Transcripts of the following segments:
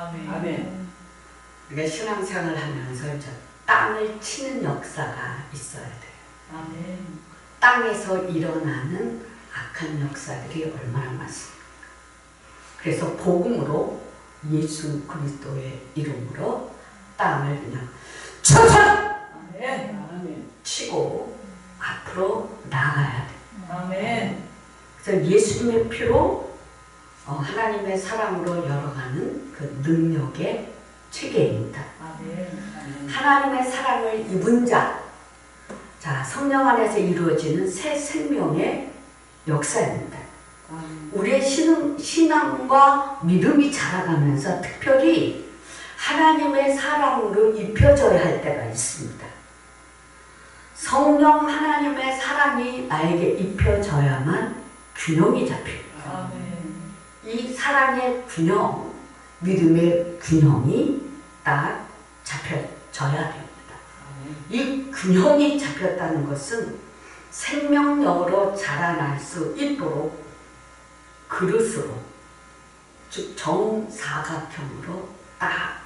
아멘. 그러니까 신앙생활을 하면서 땅을 치는 역사가 있어야 돼요. 아멘. 땅에서 일어나는 악한 역사들이 얼마나 많습니까? 그래서 복음으로 예수 그리스도의 이름으로 땅을 그냥 쳐서 치고 앞으로 나가야 돼. 아멘. 그래서 예수님의 피로 하나님의 사랑으로 열어가는 그 능력의 체계입니다. 아멘. 하나님의 사랑을 입은 자, 성령 안에서 이루어지는 새 생명의 역사입니다. 우리의 신앙과 믿음이 자라가면서 특별히 하나님의 사랑으로 입혀져야 할 때가 있습니다. 성령 하나님의 사랑이 나에게 입혀져야만 균형이 잡힙니다. 이 사랑의 균형, 믿음의 균형이 딱 잡혀져야 됩니다. 이 균형이 잡혔다는 것은 생명력으로 자라날 수 있도록 그릇으로, 즉 정사각형으로 딱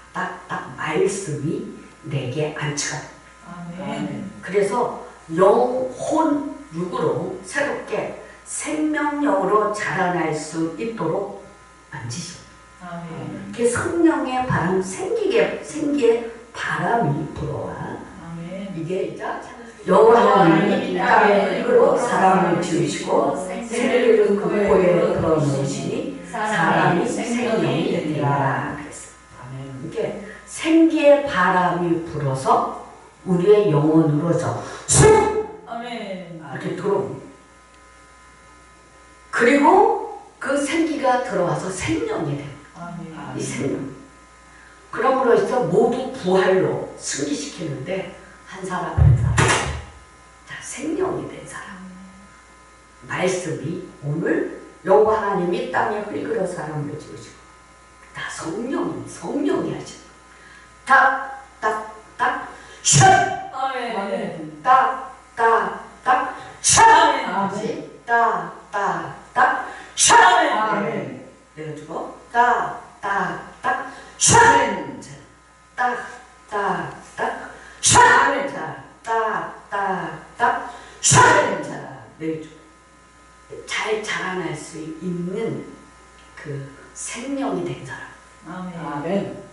말씀이 내게 안치가 됩니다. 그래서 영, 혼, 육으로 새롭게 생명력으로 자라날 수 있도록 만지십니다. 그 성령의 바람, 생기의 바람이 불어와 이게 이제 여호와 하나님이 땅의 힘으로 사람을 지으시고 생기를 그 코에 불어넣으시니 사람이 생명이 되리라 그랬어요. 이게 생기의 바람이 불어서 우리의 영혼으로서 이렇게 들어옵니다. 그리고 그 생기가 들어와서 생명이 됩니다. 이 생명. 그럼으로써 모두 부활로 승리시키는데 한 사람 한 사람 생명이 된 사람. 말씀이 오늘 여호와 하나님이 땅에 흙으로 사람을 지으시고 다 성령이 하시는 딱딱딱 샷! 아멘. 딱딱딱 샷! 딱딱딱 샷! 아멘. 내려주고 딱딱딱 샷! 딱딱딱 샷! 딱딱딱 샷! 내려주고 잘 자라날 수 있는 그 생명이 된 사람. 아멘.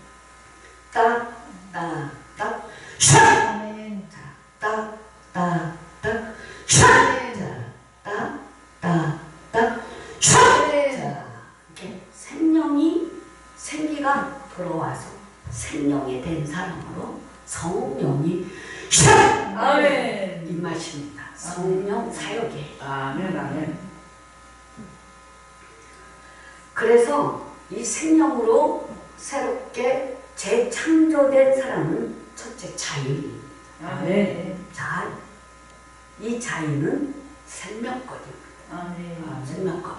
딱딱딱 샷! 아멘. 딱딱딱 샷! 딱딱딱 샷! 이렇게 생기가 들어와서 생명이 된 사람으로 성령이 샷! 아멘. 이 맛입니다. 성령 사역이에요. 아멘. 그래서 이 생명으로 새롭게 재창조된 사람은 첫째 자유입니다. 아멘. 이 자유는 생명권입니다. 아멘. 생명권.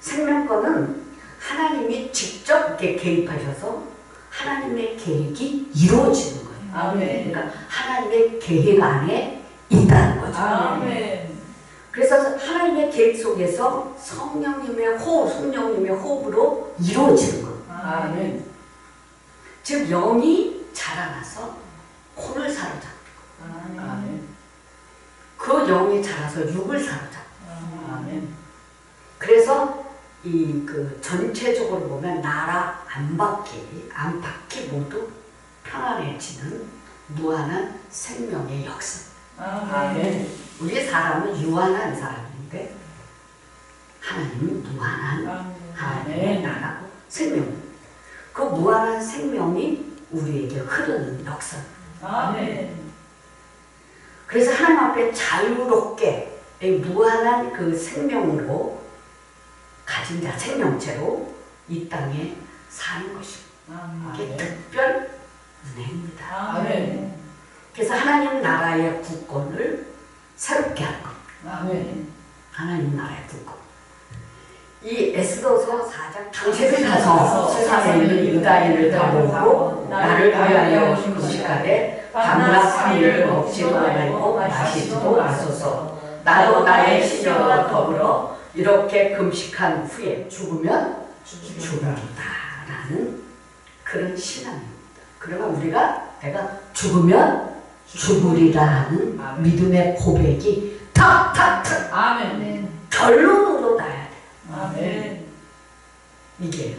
생명권은 하나님이 직접 이렇게 개입하셔서 하나님의 계획이 이루어지는 거예요. 아멘. 그러니까 하나님의 계획 안에 있다는 거죠. 아멘. 그래서 하나님의 계획 속에서 성령님의 호흡으로 이루어지는 거예요. 아멘. 즉 영이 자라나서 혼을 사로잡고 아멘. 그 영이 자라서 육을 사로잡고 아멘. 그래서 그 전체적으로 보면 나라 안팎이 모두 평안해지는 무한한 생명의 역사. 아멘. 우리 사람은 유한한 사람인데 하나님은 무한한 하나님의 나라고 생명. 그 무한한 생명이 우리에게 흐르는 역사. 아멘. 그래서 하나님 앞에 자유롭게 무한한 그 생명으로 가진 자, 생명체로 이 땅에 사는 것입니다. 이게 특별 은혜입니다. 아멘. 그래서 하나님 나라의 국권을 새롭게 하는 겁니다. 아멘. 하나님 나라의 국권. 이 에스더서 4장 당신을 가서 세상에 있는 유다인을 다 모으고 나를 위하여 금식하되 밤낮 3일을 먹지도 말고 마시지도 마소서. 나도 나의 시녀와 더불어 이렇게 금식한 후에 죽으면 죽으리다라는 그런 신앙입니다. 그러면 우리가 내가 죽으면 죽으리라 하는 아멘. 믿음의 고백이 탁탁탁 아멘. 결론으로 나야 돼. 아멘. 이게요.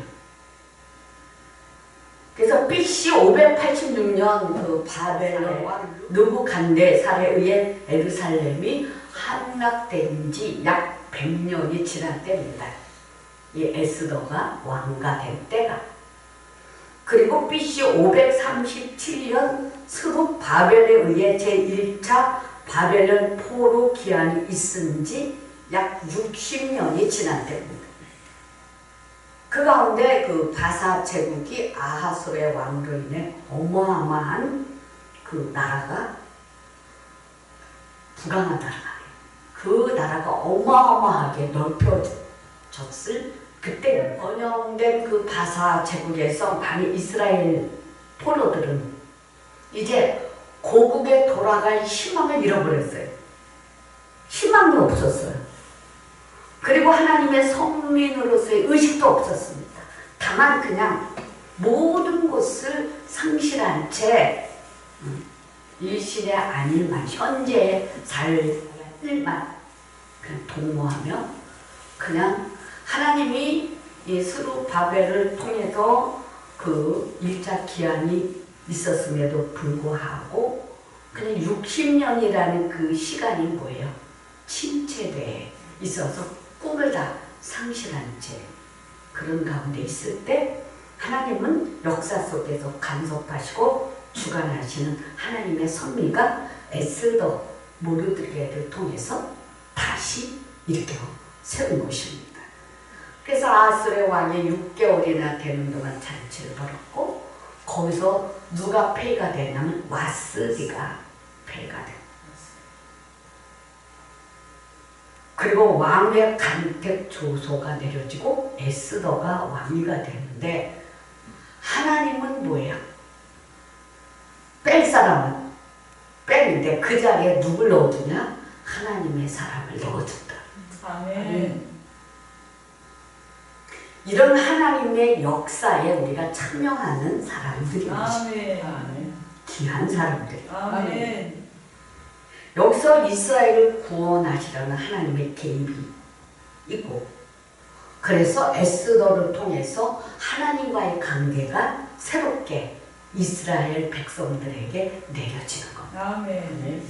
그래서 BC 586년 그 바벨론 왕 느부갓네살에 의해 예루살렘이 함락된 지 약 100년이 지난 때입니다. 이 에스더가 왕가 된 때가. 그리고 BC 537년 스룹 바벨에 의해 제1차 바벨론 포로 기한이 있은 지 약 60년이 지난 때입니다. 그 가운데 그 바사 제국이 아하솔의 왕으로 인해 어마어마한 그 나라가 부강하다는 그 나라가 어마어마하게 넓혀졌을 그때 번영된 그 바사 제국에서 많은 이스라엘 포로들은 이제 고국에 돌아갈 희망을 잃어버렸어요. 희망이 없었어요. 그리고 하나님의 성민으로서의 의식도 없었습니다. 다만 그냥 모든 것을 상실한 채 일신의 안일만 현재의 삶만 그냥 동무하며 그냥 하나님이 이 스룹바벨을 통해서 그 1차 기한이 있었음에도 불구하고 그냥 60년이라는 그 시간이 뭐예요? 침체대에 있어서 꿈을 다 상실한 채 그런 가운데 있을 때 하나님은 역사 속에서 간섭하시고 주관하시는 하나님의 섭리가 에스더 모르드게를 통해서 다시 일으켜 세운 것입니다. 그래서 아하솔의 왕이 6개월이나 되는 동안 잔치를 벌였고 거기서 누가 폐위가 되냐면 와스디가 폐위가 됩니다. 그리고 왕의 간택 조소가 내려지고 에스더가 왕위가 되는데 하나님은 뭐예요? 뺄 사람은 빼는데 그 자리에 누굴 넣어두냐? 하나님의 사람을 넣어준다. 아멘. 이런 하나님의 역사에 우리가 참여하는 사람들이 아멘. 아멘. 귀한 사람들. 아멘. 여기서 이스라엘을 구원하시려는 하나님의 개입이 있고 그래서 에스더를 통해서 하나님과의 관계가 새롭게 이스라엘 백성들에게 내려지는 겁니다. 아멘.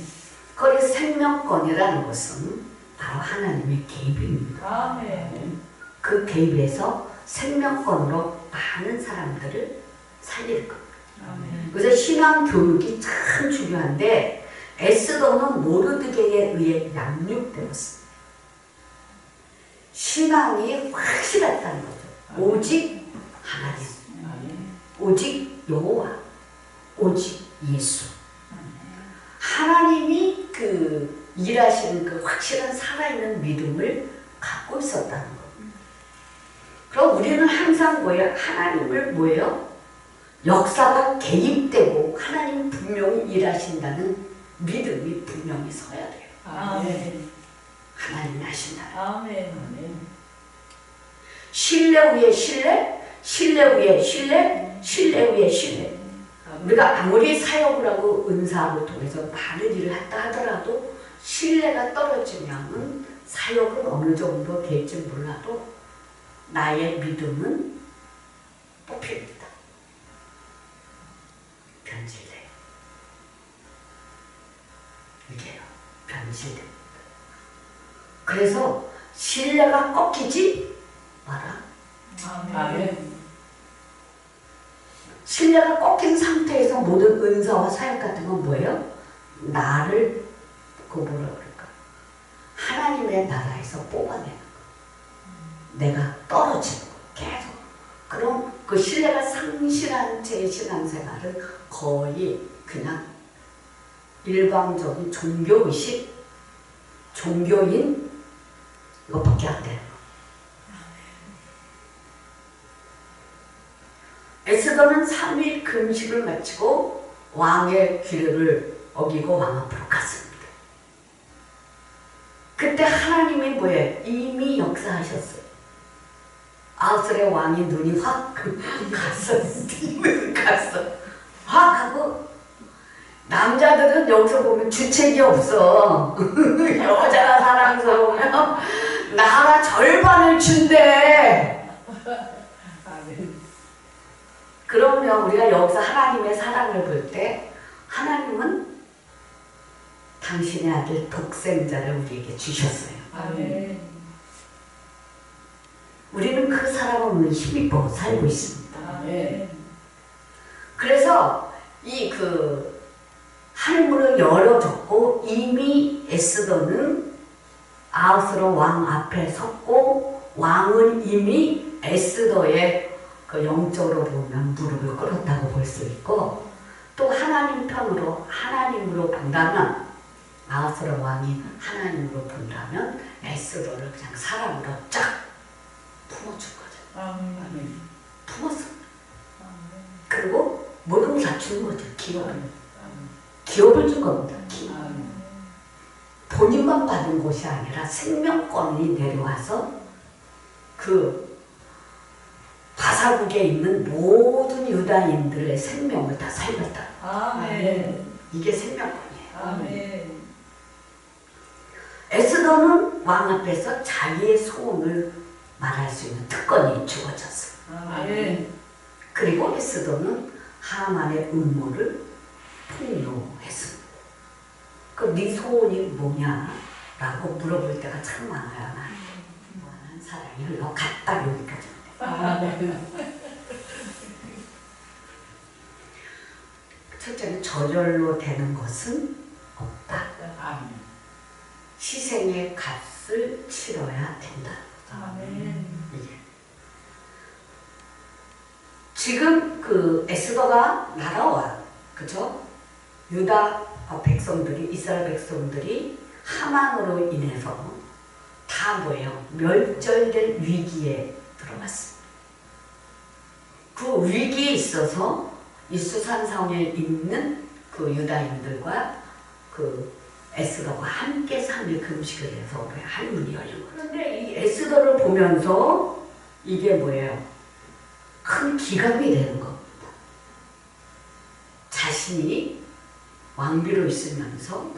그래서 생명권이라는 것은 바로 하나님의 개입입니다. 아멘. 그 개입에서 생명권으로 많은 사람들을 살릴 겁니다. 아멘. 그래서 신앙 교육이 참 중요한데 에스더는 모르드게에 의해 양육되었습니다. 신앙이 확실했다는 거죠. 오직 하나님, 오직 여호와, 오직 예수. 하나님이 그 일하시는 그 확실한 살아있는 믿음을 갖고 있었다는 거예요. 그럼 우리는 항상 뭐예요? 하나님을 뭐예요? 역사가 개입되고 하나님 분명히 일하신다는 믿음이 분명히 서야 돼요. 아멘. 하나님이 하신다. 아멘. 신뢰 위에 신뢰, 신뢰 위에 신뢰, 신뢰 위에 신뢰. 우리가 아무리 사역을 하고 은사를 통해서 많은 일을 했다 하더라도 신뢰가 떨어지면 사역은 어느 정도 될지 몰라도 나의 믿음은 뽑힙니다. 변질돼요. 이게요. 변질됩니다. 그래서 신뢰가 꺾이지 마라. 아멘. 신뢰가 꺾인 상태에서 모든 은사와 사역 같은 건 뭐예요? 나를 그 뭐라 그럴까? 하나님의 나라에서 뽑아내는 거. 내가 떨어지는 거. 계속. 그럼 그 신뢰가 상실한 제 신앙생활은 거의 그냥 일방적인 종교의식, 종교인 이것밖에 안 되는 거. 에스더는 3일 금식을 마치고 왕의 규례를 어기고 왕 앞으로 갔습니다. 그때 하나님이 뭐예요? 이미 역사하셨어요. 아하스의 왕이 눈이 확 갔어. 갔어. 확 하고 남자들은 여기서 보면 주책이 없어. 여자가 사랑스러우면 나라 절반을 준대. 아멘. 그러면 우리가 여기서 하나님의 사랑을 볼 때 하나님은 당신의 아들 독생자를 우리에게 주셨어요. 아멘. 우리는 그 사랑을 힘입어 살고 있습니다. 아멘. 그래서 이 하늘문을 열어줬고 이미 에스더는 아하스로 왕 앞에 섰고 왕은 이미 에스더의 그 영적으로 보면 무릎을 꿇었다고 볼 수 있고 또 하나님 편으로 하나님으로 본다면 아하스로 왕이 하나님으로 본다면 에스더를 그냥 사랑으로 쫙 품어준 거죠. 아멘. 품었어. 그리고 모든 걸 다 준 거죠. 기업을. 아멘. 기업을 준 겁니다. 기업. 아멘. 본인만 받은 것이 아니라 생명권이 내려와서 그 바사국에 있는 모든 유다인들의 생명을 다 살렸다. 아멘. 이게 생명권이에요. 아멘. 에스더는 왕 앞에서 자기의 소원을 말할 수 있는 특권이 주어졌어요. 아멘. 그리고 에스더는 하만의 음모를 폭로했습니다. 그럼 네 소원이 뭐냐? 라고 물어볼 때가 참 많아요. 나는 사랑이 흘러갔다 여기까지. 아멘. 첫째는 저절로 되는 것은 없다. 아멘. 희생의 값을 치러야 된다. 아멘. 이게. 지금 그 에스더가 날아와. 그죠? 유다 백성들이, 이스라엘 백성들이 하만으로 인해서 다 뭐예요? 멸절될 위기에 들어갔습니다. 그 위기에 있어서 이 수산성에 있는 그 유다인들과 그 에스더가 함께 3일 금식을 해서 할문이 열린 거예요. 그런데 이 에스더를 보면서 이게 뭐예요? 큰 기감이 되는 겁니다. 자신이 왕비로 있으면서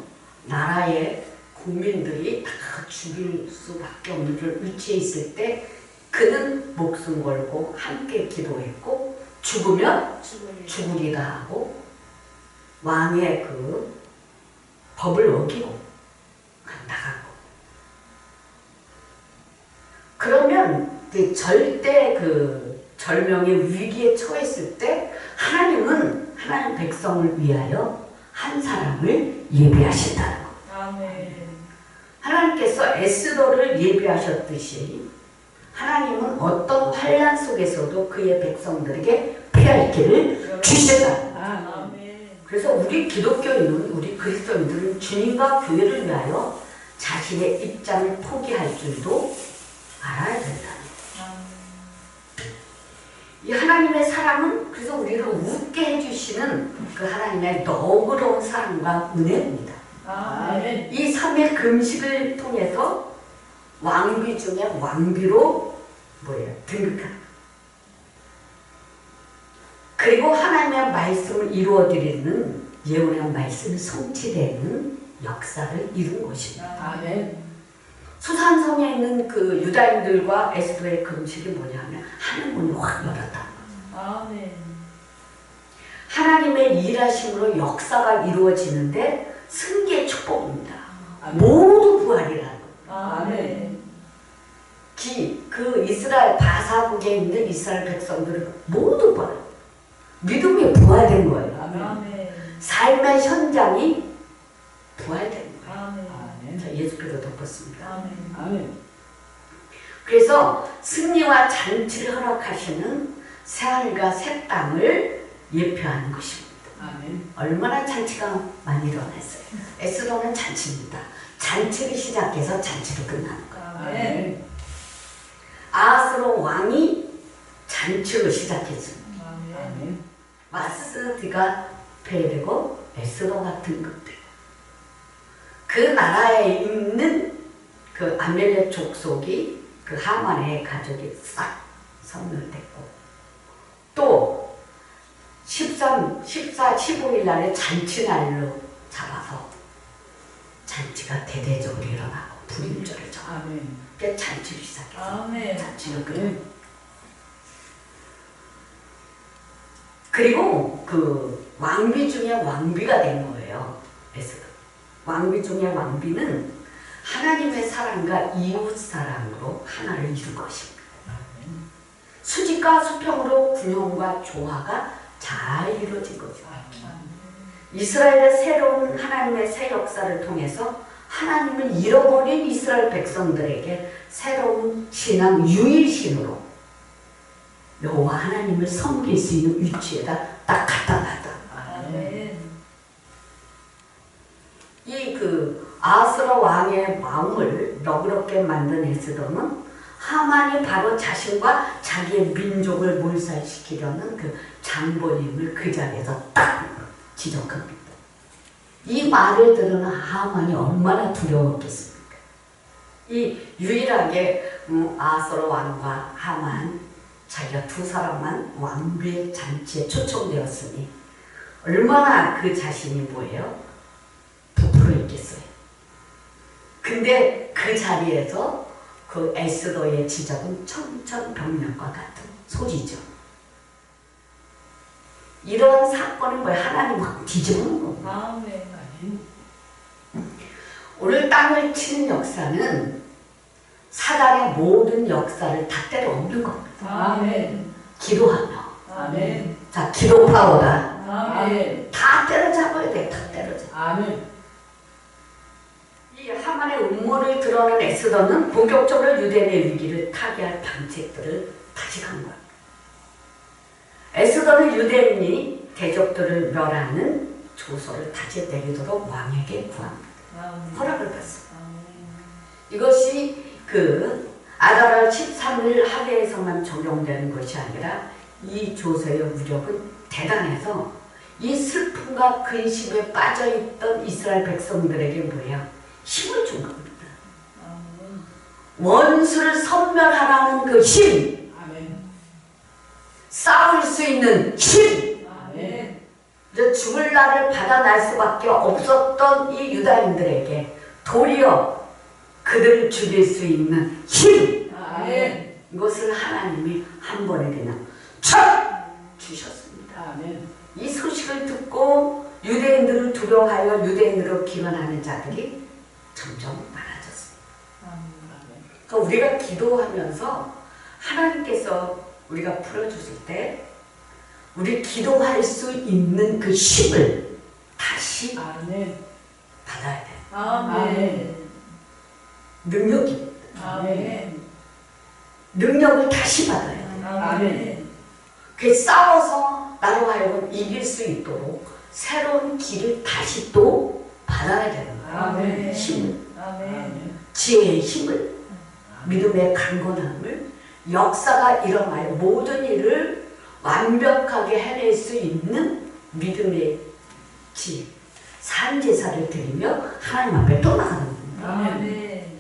나라의 국민들이 다 죽일 수밖에 없는 위치에 있을 때 그는 목숨 걸고 함께 기도했고 죽으면 죽으리라 하고 왕의 그 법을 어기고 나가고 그러면 그 절대 그 절명의 위기에 처했을 때 하나님은 하나님 백성을 위하여 한 사람을 예비하신다는 거. 아멘. 하나님께서 에스더를 예비하셨듯이 하나님은 어떤 환난 속에서도 그의 백성들에게 피할 길을 주신다. 아멘. 그래서 우리 기독교인은 우리 그리스도인들은 주님과 교회를 위하여 자신의 입장을 포기할 줄도 알아야 된다. 이 하나님의 사랑은 그래서 우리를 웃게 해주시는 그 하나님의 너그러운 사랑과 은혜입니다. 아멘. 이 3일 금식을 통해서 왕비 중에 왕비로 등극하는 그리고 하나님의 말씀을 이루어드리는 예언의 말씀이 성취되는 역사를 이룬 것입니다. 아멘. 수산성에 있는 그 유다인들과 에스더의 금식이 뭐냐면 하늘문이 확 열었다. 아멘. 하나님의 일하심으로 역사가 이루어지는데 승리의 축복입니다. 아멘. 모두 부활이라는 겁니다. 아멘. 그 이스라엘 바사국에 있는 이스라엘 백성들은 모두 부활. 믿음이 부활된 거예요. 아멘. 삶의 현장이 부활된 거예요. 아멘. 자, 예수께서 덮었습니다. 아멘. 아멘. 그래서 승리와 잔치를 허락하시는 새하늘과 새 땅을 예표하는 것입니다. 아멘. 얼마나 잔치가 많이 일어났어요. 에스더는 잔치입니다. 잔치를 시작해서 잔치로 끝나는 거예요. 아멘. 아하스로 왕이 잔치로 시작했습니다. 아멘. 마스디가 베르고 에스더가 등극되고 그 나라에 있는 그 아멜렉 족속이 그 하만의 가족이 싹 선멸됐고 또 13, 14, 15일 날에 잔치날로 잡아서 잔치가 대대적으로 일어나고 불임절을 정하고 아멘. 그게 잔치를 시작했어요. 아멘. 잔치를 그래. 그리고 그 왕비 중에 왕비가 된 거예요. 에스더. 왕비 중에 왕비는 하나님의 사랑과 이웃 사랑으로 하나를 이룰 것입니다. 수직과 수평으로 균형과 조화가 잘 이루어진 거죠. 이스라엘의 새로운 하나님의 새 역사를 통해서 하나님을 잃어버린 이스라엘 백성들에게 새로운 신앙 유일신으로 여호와 하나님을 섬길 수 있는 위치에다 딱 갖다 놨다. 아멘. 이 그 아하스로 왕의 마음을 너그럽게 만든 에스더는 하만이 바로 자신과 자기의 민족을 몰살시키려는 그 장본인을 그 자리에서 딱 지적합니다. 이 말을 들은 하만이 얼마나 두려웠겠습니까? 이 유일하게 아하스로 왕과 하만 자기가 두 사람만 왕비의 잔치에 초청되었으니 얼마나 그 자신이 뭐예요? 부풀어 있겠어요. 근데 그 자리에서 그 에스더의 지적은 천천병력과 같은 소리죠. 이런 사건은 뭐예요? 하나님 확 뒤집어놓은 겁니다. 아멘. 오늘 땅을 치는 역사는 사단의 모든 역사를 다 때려 엎는 겁니다. 아멘. 기도하며. 아멘. 자, 기도 파워다. 아멘. 다 때려잡아야 돼. 다 때려잡아. 아멘. 이 하만의 음모를 드러낸 에스더는 본격적으로 유대인의 위기를 타개할 방책들을 다시 간 거야. 에스더는 유대인이 대적들을 멸하는 조서를 다시 내리도록 왕에게 구합니다. 허락을 받습니다. 이것이 그 아다랄 13일 하계에서만 적용되는 것이 아니라 이 조서의 위력은 대단해서 이 슬픔과 근심에 빠져있던 이스라엘 백성들에게 뭐야? 힘을 준 겁니다. 원수를 섬멸하라는 그 힘, 싸울 수 있는 힘, 이제 죽을 날을 받아날 수밖에 없었던 이 유다인들에게 도리어 그들을 죽일 수 있는 힘, 이것을 하나님이 한 번에 그냥 촥 주셨습니다. 이 소식을 듣고 유대인들을 두려워하여 유대인으로 기원하는 자들이 점점 많아졌습니다. 그러니까 우리가 기도하면서 하나님께서 우리가 풀어주실 때 우리 기도할 수 있는 그 힘을 다시 받아야 돼요. 아멘. 능력입니다. 아멘. 능력을 다시 받아야 돼요. 아멘. 그 싸워서 나로 하여금 이길 수 있도록 새로운 길을 다시 또 받아야 되는 거예요. 아멘. 힘을. 아멘. 지혜의 힘을, 믿음의 강건함을, 역사가 일어나요. 모든 일을 완벽하게 해낼 수 있는 믿음의 지혜, 산제사를 드리며 하나님 앞에 떠나가는 겁니다. 아멘.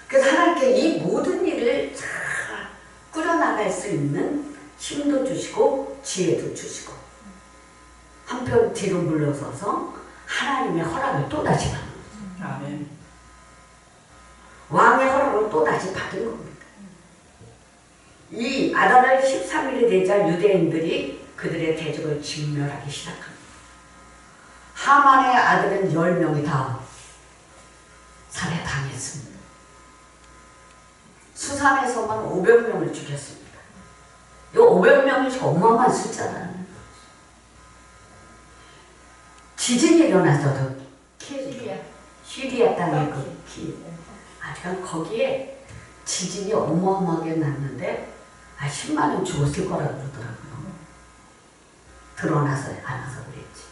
그래서 하나님께 이 모든 일을 잘 꾸려나갈 수 있는 힘도 주시고 지혜도 주시고 한편 뒤로 물러서서 하나님의 허락을 또다시 받는 거죠. 아멘. 왕의 허락을 또다시 받은 겁니다. 이 아다랄 13일이 되자 유대인들이 그들의 대적을 진멸하기 시작합니다. 하만의 아들은 10명이 다 살해당했습니다. 수산에서만 500명을 죽였습니다. 이 500명이 어마어마한 숫자라는 지진이 일어나서도 시리아 땅의 그 하여간 거기에 지진이 어마어마하게 났는데 10만은 죽었을 거라고 그러더라고요. 드러나서 안 와서 그랬지.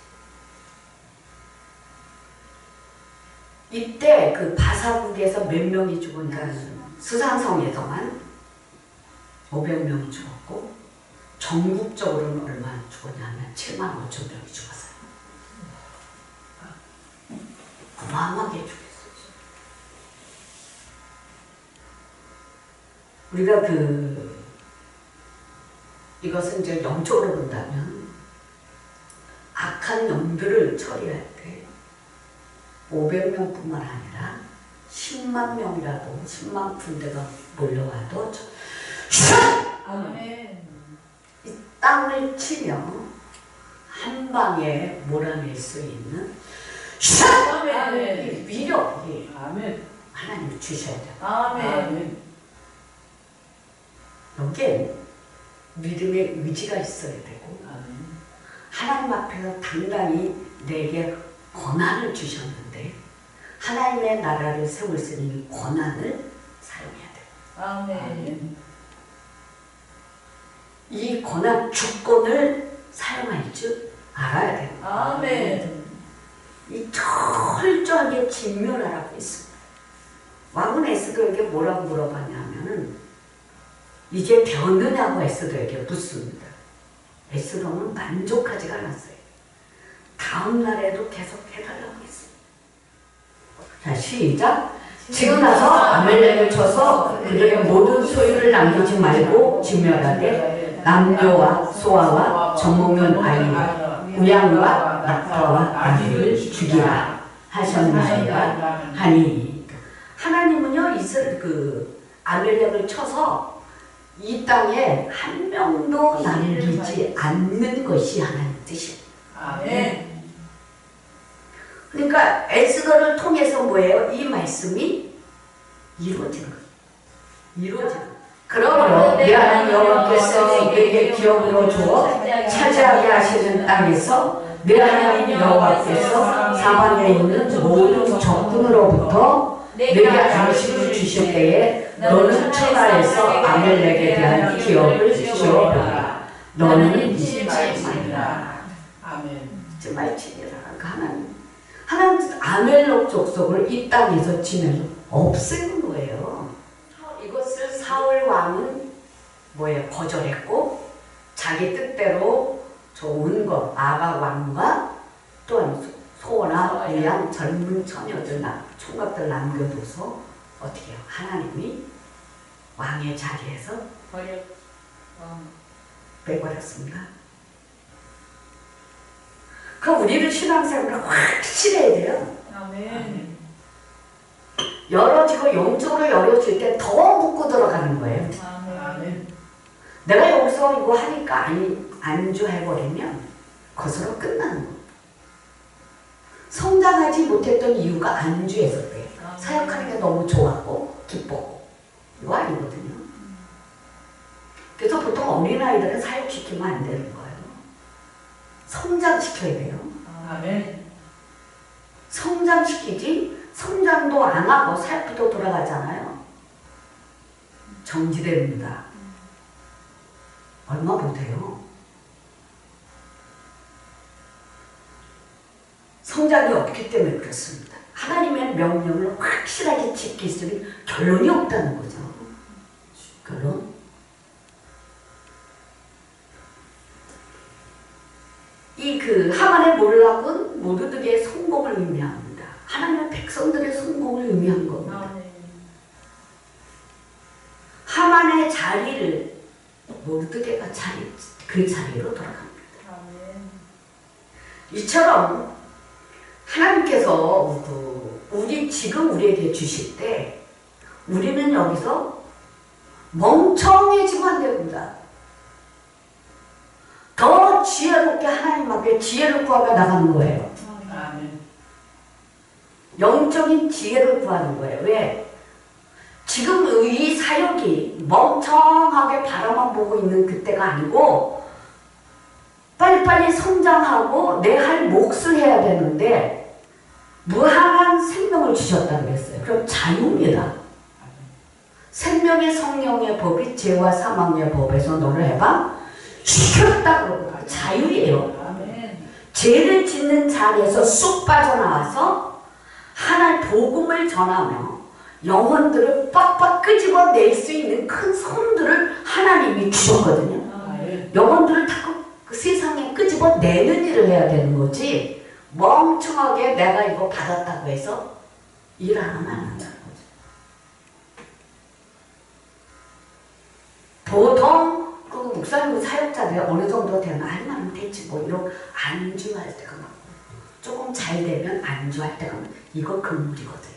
이때 그 바사국에서 몇 명이 죽었냐면 수산성에서만 500명이 죽었고 전국적으로는 얼마나 죽었냐면 7만 5천 명이 죽었어요. 어마어마하게 죽었어요. 우리가 이것은 이제 영적으로 본다면 악한 영들을 처리할 때 500명뿐만 아니라 10만 명이라도 10만 군대가 몰려와도 아멘. 이 땅을 치며 한 방에 몰아낼 수 있는 아멘. 위력이 아멘. 하나님이 주셔야 돼요. 아멘. 여기에 믿음의 의지가 있어야 되고 아멘. 하나님 앞에서 당당히 내게 권한을 주셨는데 하나님의 나라를 세울 수 있는 이 권한을 사용해야 돼요. 아멘. 이 권한 주권을 사용할 줄 알아야 돼요. 아멘. 이 철저하게 직면하라고 있습니다. 왕은 에스더에게 뭐라고 물어봤냐면은 이제 변느냐고 에스더에게 묻습니다. 에스더는 만족하지가 않았어요. 다음 날에도 계속 해달라고 했습니다. 자, 시작. 지금 나서 아멜렉을 쳐서 그들의 모든 소유를 남기지 말고 진멸하되 남녀와 소아와 젖먹는 아이와 우양과 낙타와 아기를 죽이라 하셨나이다 하니 하나님은요 아멜렉을 쳐서 이 땅에 한 명도 남기지 않는 것이 하나님 뜻이에요. 아멘. 그러니까 에스더를 통해서 뭐예요? 이 말씀이 이루어지는 거예요. 이루어지는 거예요. 그러므로 내 하나님 여호와께서 내게 기업으로 주어 차지하게 하시는 땅에서 내 하나님 여호와께서 사방에 있는 모든 적군으로부터 내게 안식을 주실 때에 너는 천하에서 아멜렉에 대한 기업을 지어보라. 너는 이집트이라. 아멘. 이집트이라. 하나님 아멜렉 족속을 이 땅에서 지면서 없애는 거예요. 이것을 사울 왕은 뭐예요? 거절했고 자기 뜻대로 좋은 것 아가 왕과 또한 소나 우양 젊은 처녀들 총각들 남겨둬서 어떻게 해요? 하나님이 왕의 자리에서 빼버렸습니다. 그럼 우리는 신앙생활을 확실해야 돼요. 아멘. 열어지고 영적으로 열어질 때 더 묻고 들어가는 거예요. 아멘. 내가 여기서 이거 하니까 안주해버리면 그것으로 끝나는 거예요. 성장하지 못했던 이유가 안주해서 그래요. 사역하는 게 너무 좋았고 기뻤고 이거 아니거든요. 그래서 보통 어린아이들은 사역시키면 안 되는 거예요. 성장시켜야 돼요. 아멘. 성장시키지 성장도 안 하고 사역부터 돌아가잖아요. 정지됩니다. 얼마 못해요. 성장이 없기 때문에 그렇습니다. 하나님의 명령을 확실하게 지킬 수 있는 결론이 없다는 거죠. 결론. 이 하만의 몰락은 모르드게의 성공을 의미합니다. 하나님의 백성들의 성공을 의미한 겁니다. 하만의 자리를 모르드게가 그 자리로 돌아갑니다. 이처럼 하나님께서 지금 우리에게 주실 때 우리는 여기서 멍청해지면 안 됩니다. 더 지혜롭게 하나님 앞에 지혜를 구하며 나가는 거예요. 아멘. 영적인 지혜를 구하는 거예요. 왜? 지금 이 사역이 멍청하게 바라만 보고 있는 그때가 아니고 빨리빨리 성장하고 내 할 몫을 해야 되는데 무한한 생명을 주셨다고 했어요. 그럼 자유입니다. 생명의 성령의 법이 죄와 사망의 법에서 너를 해봐 시켰다고. 자유예요. 아멘. 죄를 짓는 자리에서 쑥 빠져나와서 하나의 복음을 전하며 영혼들을 빡빡 끄집어낼 수 있는 큰 손들을 하나님이 주셨거든요. 아멘. 영혼들을 다 그 세상에 끄집어내는 일을 해야 되는 거지 멍청하게 내가 이거 받았다고 해서 일 안 하면 안 한다는 거죠. 보통 그 목사님 사역자들 어느 정도 되면 아니면 됐지 뭐 이런 안주할 때가 많고 조금 잘 되면 안주할 때가 많고 이거 금물이거든.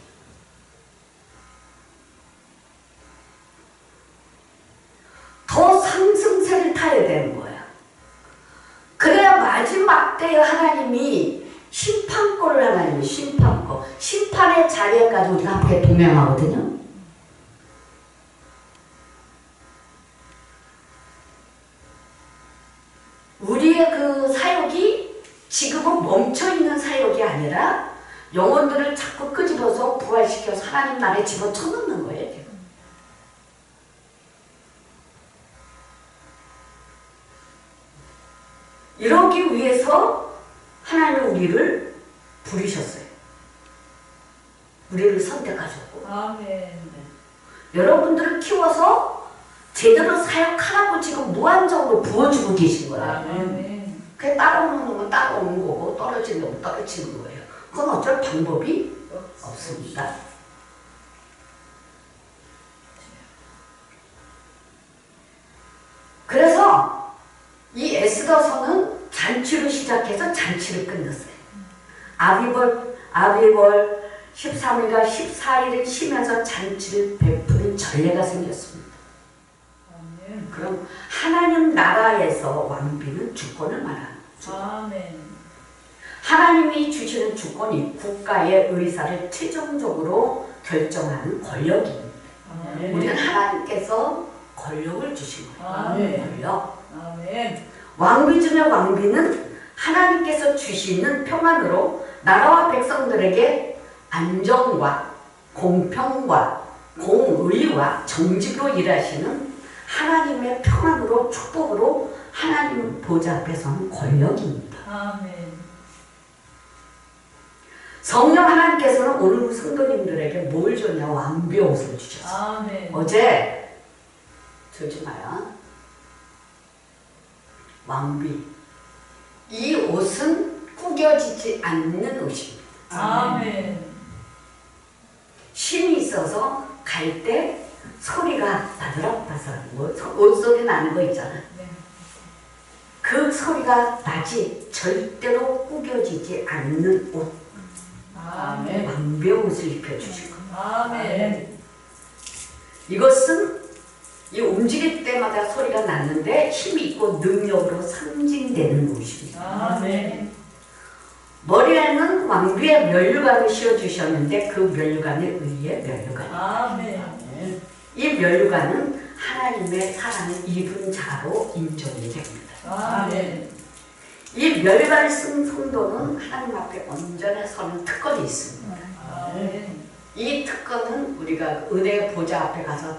더 상승세를 타야 되는 거야. 그래야 마지막 때에 하나님이 심판권을 하나님이 심판권 심판의 자리에까지 우리가 함께 동행하거든요. 우리의 그 사역이 지금은 멈춰있는 사역이 아니라 영혼들을 자꾸 끄집어서 부활시켜서 하나님 나라에 집어쳐넣는 거예요. 지금. 이러기 위해서 하나님은 우리를 부르셨어요. 우리를 선택하셨고 아멘. 여러분들을 키워서 제대로 사역하라고 지금 무한정으로 부어주고 계신 거예요. 아멘. 그게 따라오는 건 따라오는 거고 떨어지는 건 떨어지는 거예요. 그건 어쩔 방법이 없습니다. 그래서 이 에스더서는 잔치로 시작해서 잔치를 끝냈어요. 아비벌 13일과 14일을 쉬면서 잔치를 베푸는 전례가 생겼습니다. 아멘. 그럼 하나님 나라에서 왕비는 주권을 말하는 거죠. 아멘. 하나님이 주시는 주권이 국가의 의사를 최종적으로 결정하는 권력입니다. 아멘. 우리는 하나님께서 권력을 주신 거예요. 아멘. 권력. 아멘. 왕비 중에 왕비는 하나님께서 주시는 평안으로 나라와 백성들에게 안정과 공평과 공의와 정직으로 일하시는 하나님의 평안으로 축복으로 하나님 보좌 앞에 서는 권력입니다. 아멘. 성령 하나님께서는 오늘 성도님들에게 뭘 줬냐? 왕비의 옷을 주셨어요. 아멘. 어제 들지 마요. 왕비. 이 옷은 구겨지지 않는 옷입니다. 아멘. 힘이 있어서 갈 때 소리가 바스락바스락 옷소리 나는 거 있잖아. 네. 그 소리가 나지 절대로 구겨지지 않는 옷. 아멘. 왕비의 옷을 입혀주신 겁니다. 아멘. 이것은 이 움직일 때마다 소리가 났는데 힘이 있고 능력으로 상징되는 옷입니다. 아멘. 머리에는 왕비의 면류관을 씌워주셨는데 그 면류관의 의의 면류관. 아멘. 이 면류관은 하나님의 사랑을 입은 자로 인정이 됩니다. 아멘. 이 면류관을 쓴 성도는 하나님 앞에 언제나 서는 특권이 있습니다. 아멘. 이 특권은 우리가 은혜의 보좌 앞에 가서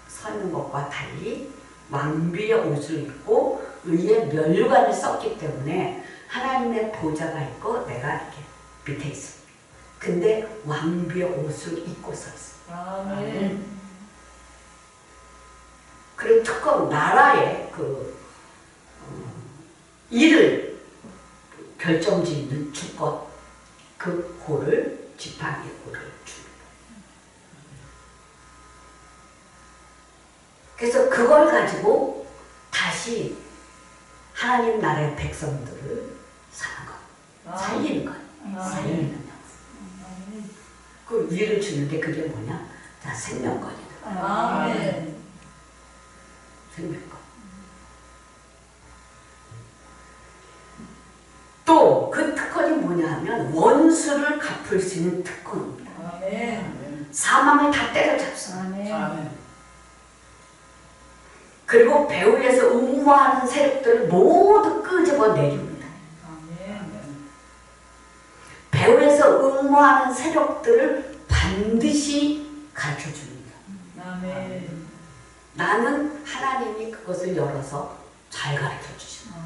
서는 것과 달리 왕비의 옷을 입고 의의 면류관을 썼기 때문에 하나님의 보좌가 있고 내가 이렇게 밑에 있습니다. 근데 왕비의 옷을 입고 서 있습니다. 아멘. 그리고 특권 나라의 그 일을 결정짓는 주권 그 고를 지팡이 고를 줍니다. 그래서 그걸 가지고 다시 하나님 나라의 백성들을 사는 것, 살리는 것, 살리는 것. 그 위를 주는데 그게 뭐냐? 자, 생명권이다. 아멘. 생명권. 또 그 특권이 뭐냐 하면 원수를 갚을 수 있는 특권입니다. 아멘. 사망을 다 때려잡습니다. 아멘. 그리고 배후에서 음모하는 세력들을 모두 끄집어 내립니다. 아멘. 배후에서 음모하는 세력들을 반드시 가르쳐줍니다. 아멘. 나는 하나님이 그것을 열어서 잘 가르쳐주십니다.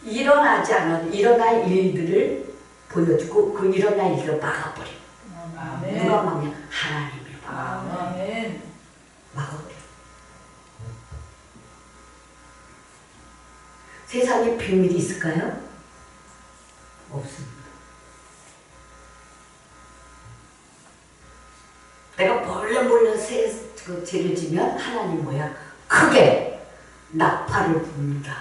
일어나지 않은 일어날 일들을 보여주고 그 일어날 일을 막아버리고 아멘. 누가 막냐? 하나님이 막아버리고 아멘. 막아버리고 세상에 비밀이 있을까요? 없습니다. 내가 몰래 그 죄를 지면 하나님 뭐야? 크게 나팔을 붑니다.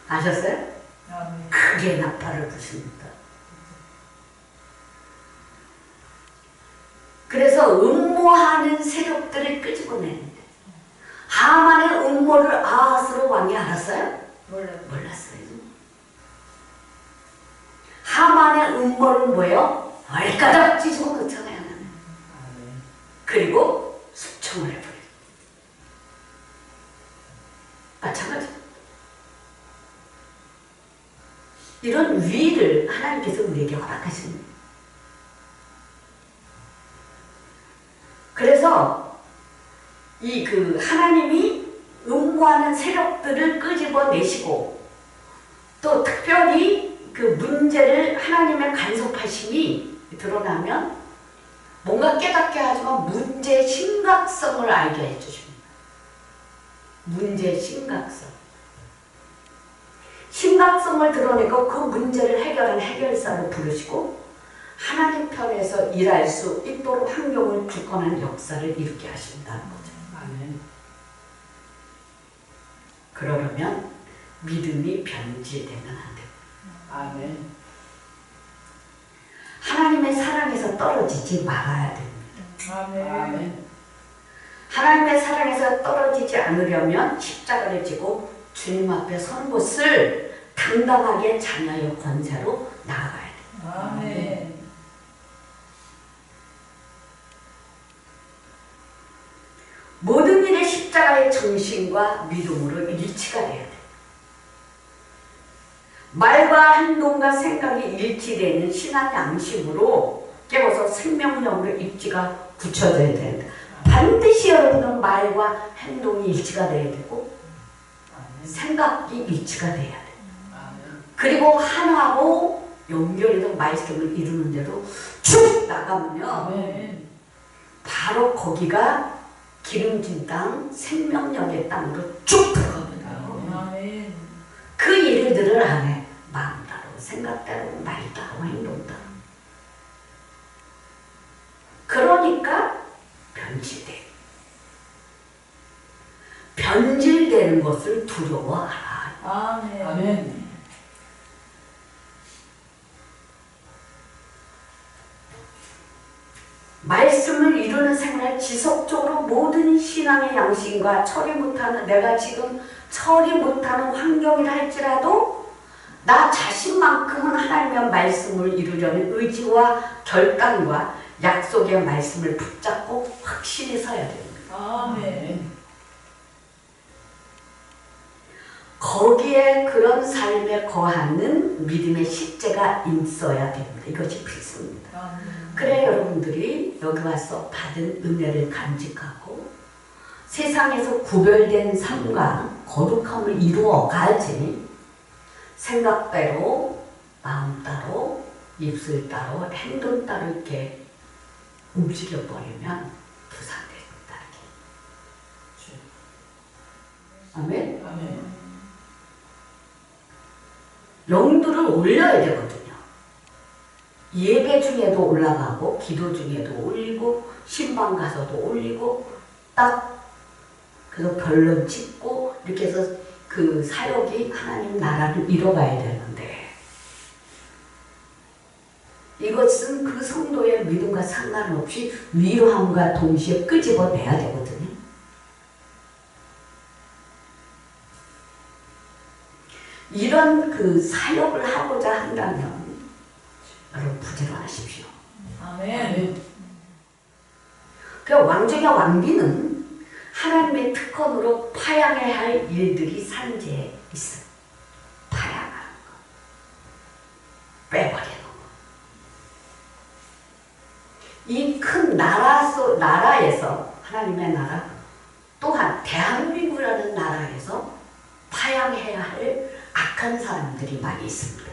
아셨어요? 아멘. 크게 나팔을 부십니다. 그래서 음모하는 세력들을 끄집어내는데 하만의 음모를 아하스로 왕이 알았어요? 몰랐어요. 하만의 음모를 뭐예요? 얼가닥 찢고 그쳐내요. 그리고 숙청을 해버려요. 마찬가지. 이런 위를 하나님께서 우리에게 허락하십니다. 그래서 이 그 하나님이 음모하는 세력들을 끄집어내시고 또 특별히 그 문제를 하나님의 간섭하심이 드러나면 뭔가 깨닫게 하지만 문제의 심각성을 알게 해주십니다. 문제의 심각성. 심각성을 드러내고 그 문제를 해결한 해결사를 부르시고 하나님 편에서 일할 수 있도록 환경을 주권한 역사를 이루게 하신다는 거죠. 아멘. 그러려면 믿음이 변질되면 안 돼요. 아멘. 하나님의 사랑에서 떨어지지 말아야 됩니다. 아멘. 하나님의 사랑에서 떨어지지 않으려면 십자가를 지고 주님 앞에 선 곳을 당당하게 자녀의 권세로 나아가야 돼요. 아멘. 모든 일에 십자가의 정신과 믿음으로 일치가 돼야 돼요. 말과 행동과 생각이 일치되는 신앙 양심으로 깨워서 생명력으로 입지가 굳혀져야 된다. 반드시 여러분은 말과 행동이 일치가 돼야 되고 생각이 일치가 돼야 돼요. 그리고 하나하고 연결해서 말씀을 이루는 대로 쭉 나가면요. 바로 거기가 기름진 땅, 생명력의 땅으로 쭉 들어갑니다. 그 일들을 안 해. 마음 따로, 생각 따로, 말 따로, 행동 따로. 그러니까 변질돼. 변질되는 것을 두려워하라. 아멘. 말씀을 이루는 생활 지속적으로 모든 신앙의 양심과 처리 못하는 내가 지금 처리 못하는 환경이라 할지라도 나 자신만큼은 하나님의 말씀을 이루려는 의지와 결단과 약속의 말씀을 붙잡고 확실히 서야 됩니다. 아멘. 거기에 그런 삶에 거하는 믿음의 실제가 있어야 됩니다. 이것이 필수입니다. 아멘. 그래 여러분들이 여기 와서 받은 은혜를 간직하고 세상에서 구별된 삶과 거룩함을 이루어가지 생각대로 마음 따로 입술 따로 행동 따로 이렇게 움직여버리면 부산됩니다. 아멘. 아멘. 영들을 올려야 되거든요. 예배 중에도 올라가고 기도 중에도 올리고 신방 가서도 올리고 딱 그래서 결론 짓고 이렇게 해서 그 사역이 하나님 나라를 이뤄가야 되는데 이것은 그 성도의 믿음과 상관없이 위로함과 동시에 끄집어내야 되거든요. 이런 그 사역을 하고자 한다면 여러분 부지런하십시오. 아멘. 그 왕중의 왕비는 하나님의 특권으로 파양해야 할 일들이 산재에 있어요. 파양하는 거. 빼버리는 거. 이 큰 나라에서 하나님의 나라 또한 대한민국이라는 나라에서 파양해야 할 악한 사람들이 많이 있습니다.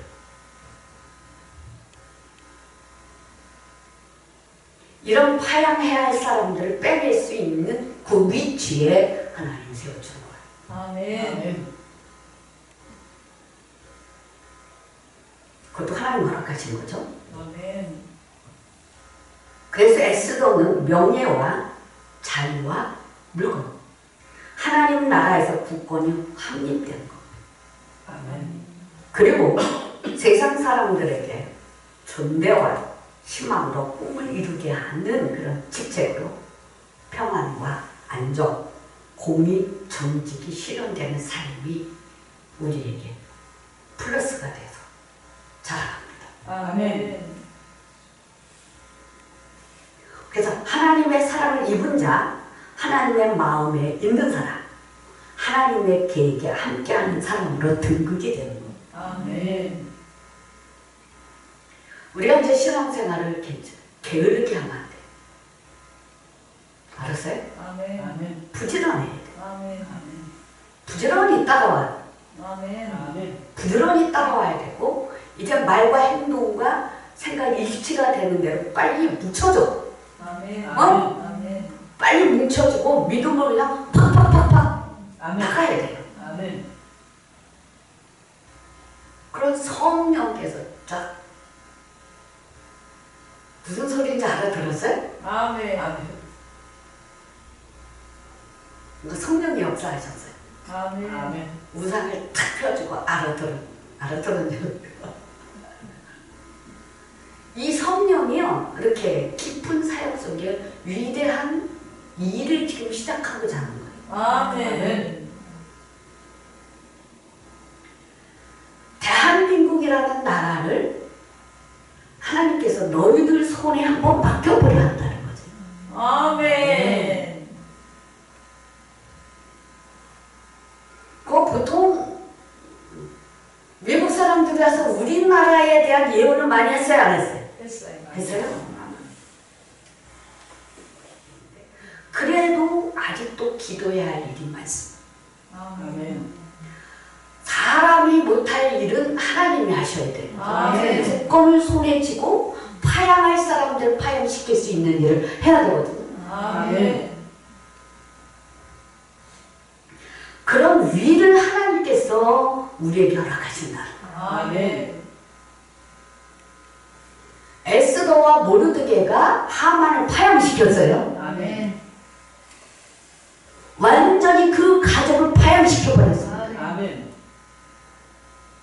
이런 파양해야 할 사람들을 빼낼 수 있는 그 위치에 하나님 세워주는 거예요. 아멘. 그것도 하나님 허락하신 거죠. 아멘. 그래서 에스더는 명예와 자유와 물건, 하나님 나라에서 국권이 확립된 것. 아멘. 그리고 세상 사람들에게 존대와 희망으로 꿈을 이루게 하는 그런 직책으로 평안과 안정, 공의, 정직이 실현되는 삶이 우리에게 플러스가 돼서 자라갑니다. 아멘. 그래서 하나님의 사랑을 입은 자, 하나님의 마음에 있는 사람, 하나님의 계획에 함께하는 사람으로 등극이 되는 거예요. 아멘. 우리가 이제 신앙생활을 게으르게 하면 안 돼. 알았어요? 아멘. 아멘. 부지런해야 돼. 아멘. 부지런히 따라와야 돼. 아멘. 아멘. 부지런히 따라와야 되고, 이제 말과 행동과 생각이 일치가 되는 대로 빨리 묻혀줘. 아멘. 어? 아멘. 빨리 뭉쳐지고 믿음으로 그냥 팍팍팍팍 아멘. 나가야 돼요. 아멘. 그런 성령께서 쫙, 무슨 소리인지 알아들었어요? 아멘. 아멘. 그러니까 성령이 역사하셨어요. 아멘. 아멘. 우상을 탁 펴주고 알아들었냐? 이 성령이요, 이렇게 깊은 사역 속에 위대한 일을 지금 시작하고자 하는 거예요. 아멘. 대한민국이라는 나라를 하나님께서 너희들 손에 한번 맡겨보려 한다는 거죠. 아멘. 보통 외국 사람들이 와서 우리나라에 대한 예언을 많이 했어요, 안 했어요? 했어요? 그래도 아직도 기도해야 할 일이 많습니다. 아멘. 사람이 못할 일은 하나님이 하셔야 돼요. 아멘. 국권을 손에 쥐고 파양할 사람들 파양시킬 수 있는 일을 해야 되거든요. 아멘. 그런 위를 하나님께서 우리에게 허락하신다. 아멘. 에스더와 모르드게가 하만을 파양시켰어요. 아멘. 완전히 그 가족을 파양시켜버렸어요. 아멘.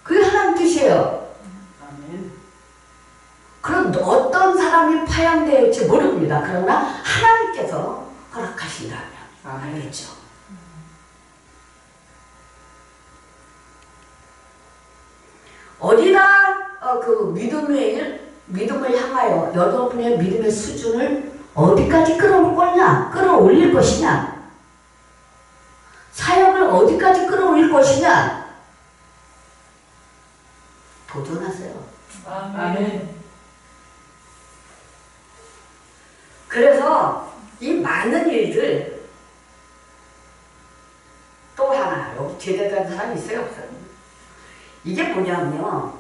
그게 하나님 뜻이에요. 아멘. 그럼 어떤 사람이 파양되었지 모릅니다. 그러나 하나님께서 허락하신다면 알겠죠. 어디다 그 믿음을 향하여 여러분의 믿음의 수준을 어디까지 끌어올 거냐, 끌어올릴 것이냐, 사역을 어디까지 끌어올릴 것이냐, 도전하세요. 아멘. 그래서 이 많은 일들, 또 하나 여기 제대된 사람이 있어요, 없어요? 이게 뭐냐면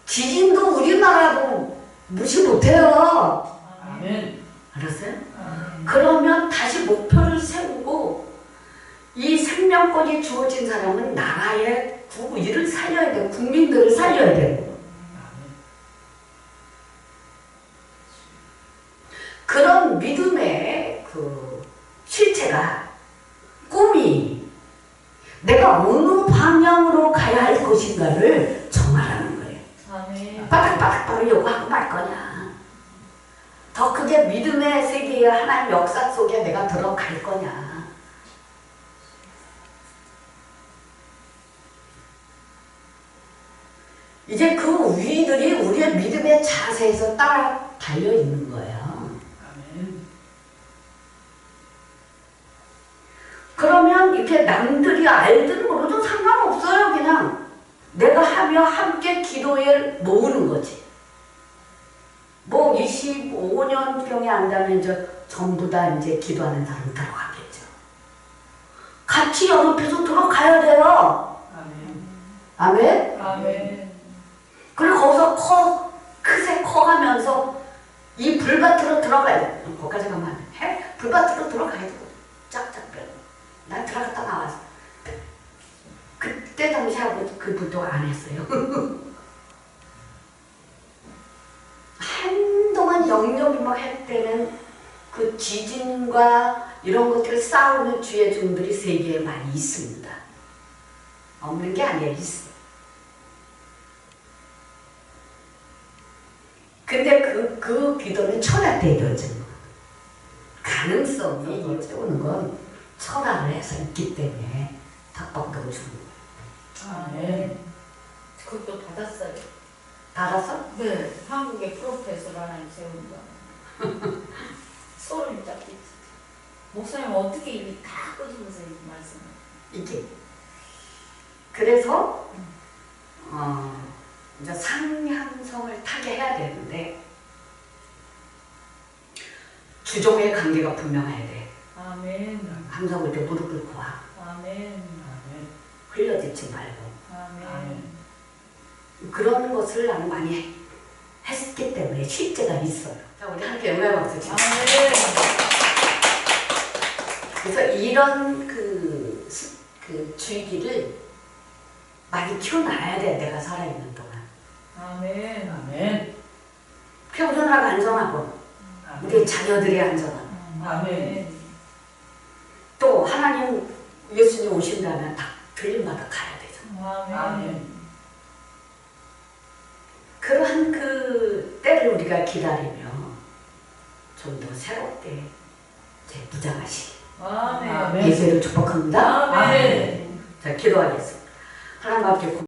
지진도 우리나라도 무시 못해요. 아멘. 알았어요? 아멘. 그러면 다시 목표를 세우고 이 생명권이 주어진 사람은 나라의 일을 살려야 돼요. 국민들을 살려야 돼요. 그런 믿음의 그 실체가, 꿈이 내가 어느 방향으로 가야 할 것인가를 정하라는 거예요. 아멘. 바닥바닥바닥 요구하고 말 거냐, 더 크게 믿음의 세계의 하나님 역사 속에 내가 들어갈 거냐. 이제 그 위들이 우리의 믿음의 자세에서 따라 달려 있는 거예요. 아멘. 그러면 이렇게 남들이 알든 모르든 상관없어요. 그냥 내가 하며 함께 기도에 모으는 거지. 뭐 25년 병에 안다면 이제 전부 다 이제 기도하는 사람 들어가겠죠. 같이 연합해서 들어가야 돼요. 아멘. 아멘? 아멘. 그리고 거기서 크게 커가면서 이 불밭으로 들어가야 돼. 거기까지 가면 안 돼. 불밭으로 들어가야 돼. 짝짝 빼. 난 들어갔다 나왔어. 그때 당시하고 그 불도 안 했어요. 한동안 영역이 막 할 때는 그 지진과 이런 것들을 싸우는 주의 종들이 세계에 많이 있습니다. 없는 게 아니에요. 있어요. 근데 그 기도는 철학 때 이루어지는 거예요. 가능성이 이루어지는 건 철학을 해서 있기 때문에 탁박하고 주는 거예요. 아멘. 그것도 받았어요. 받아서? 네. 한국의 프로페서를 하나 세운 거. 소름이 쫙 끼치. 목사님 어떻게 입이 다 꺼지면서 이 말씀을. 이게. 그래서 이제 상향성을 타게 해야 되는데 주종의 관계가 분명해야 돼. 아멘. 항상 이렇게 무릎 꿇고 와. 아멘. 아멘. 흘려듣지 말고. 아멘. 그런 것을 나는 많이 했기 때문에 실제가 있어요. 자, 우리 함께 음악 박수 치자. 아멘. 그래서 이런 그 주의기를 많이 키워놔야 돼. 내가 살아있는 동안. 아멘. 아멘. 평소나가 안전하고 우리 자녀들이 안전하고 아멘. 또 하나님 예수님 오신다면 다 들림마다 가야 되죠. 아멘. 그러한 그 때를 우리가 기다리며 좀 더 새롭게 무장하시기 아멘. 아멘. 예수를 축복합니다. 아멘. 자, 기도하겠습니다. 하나님 앞에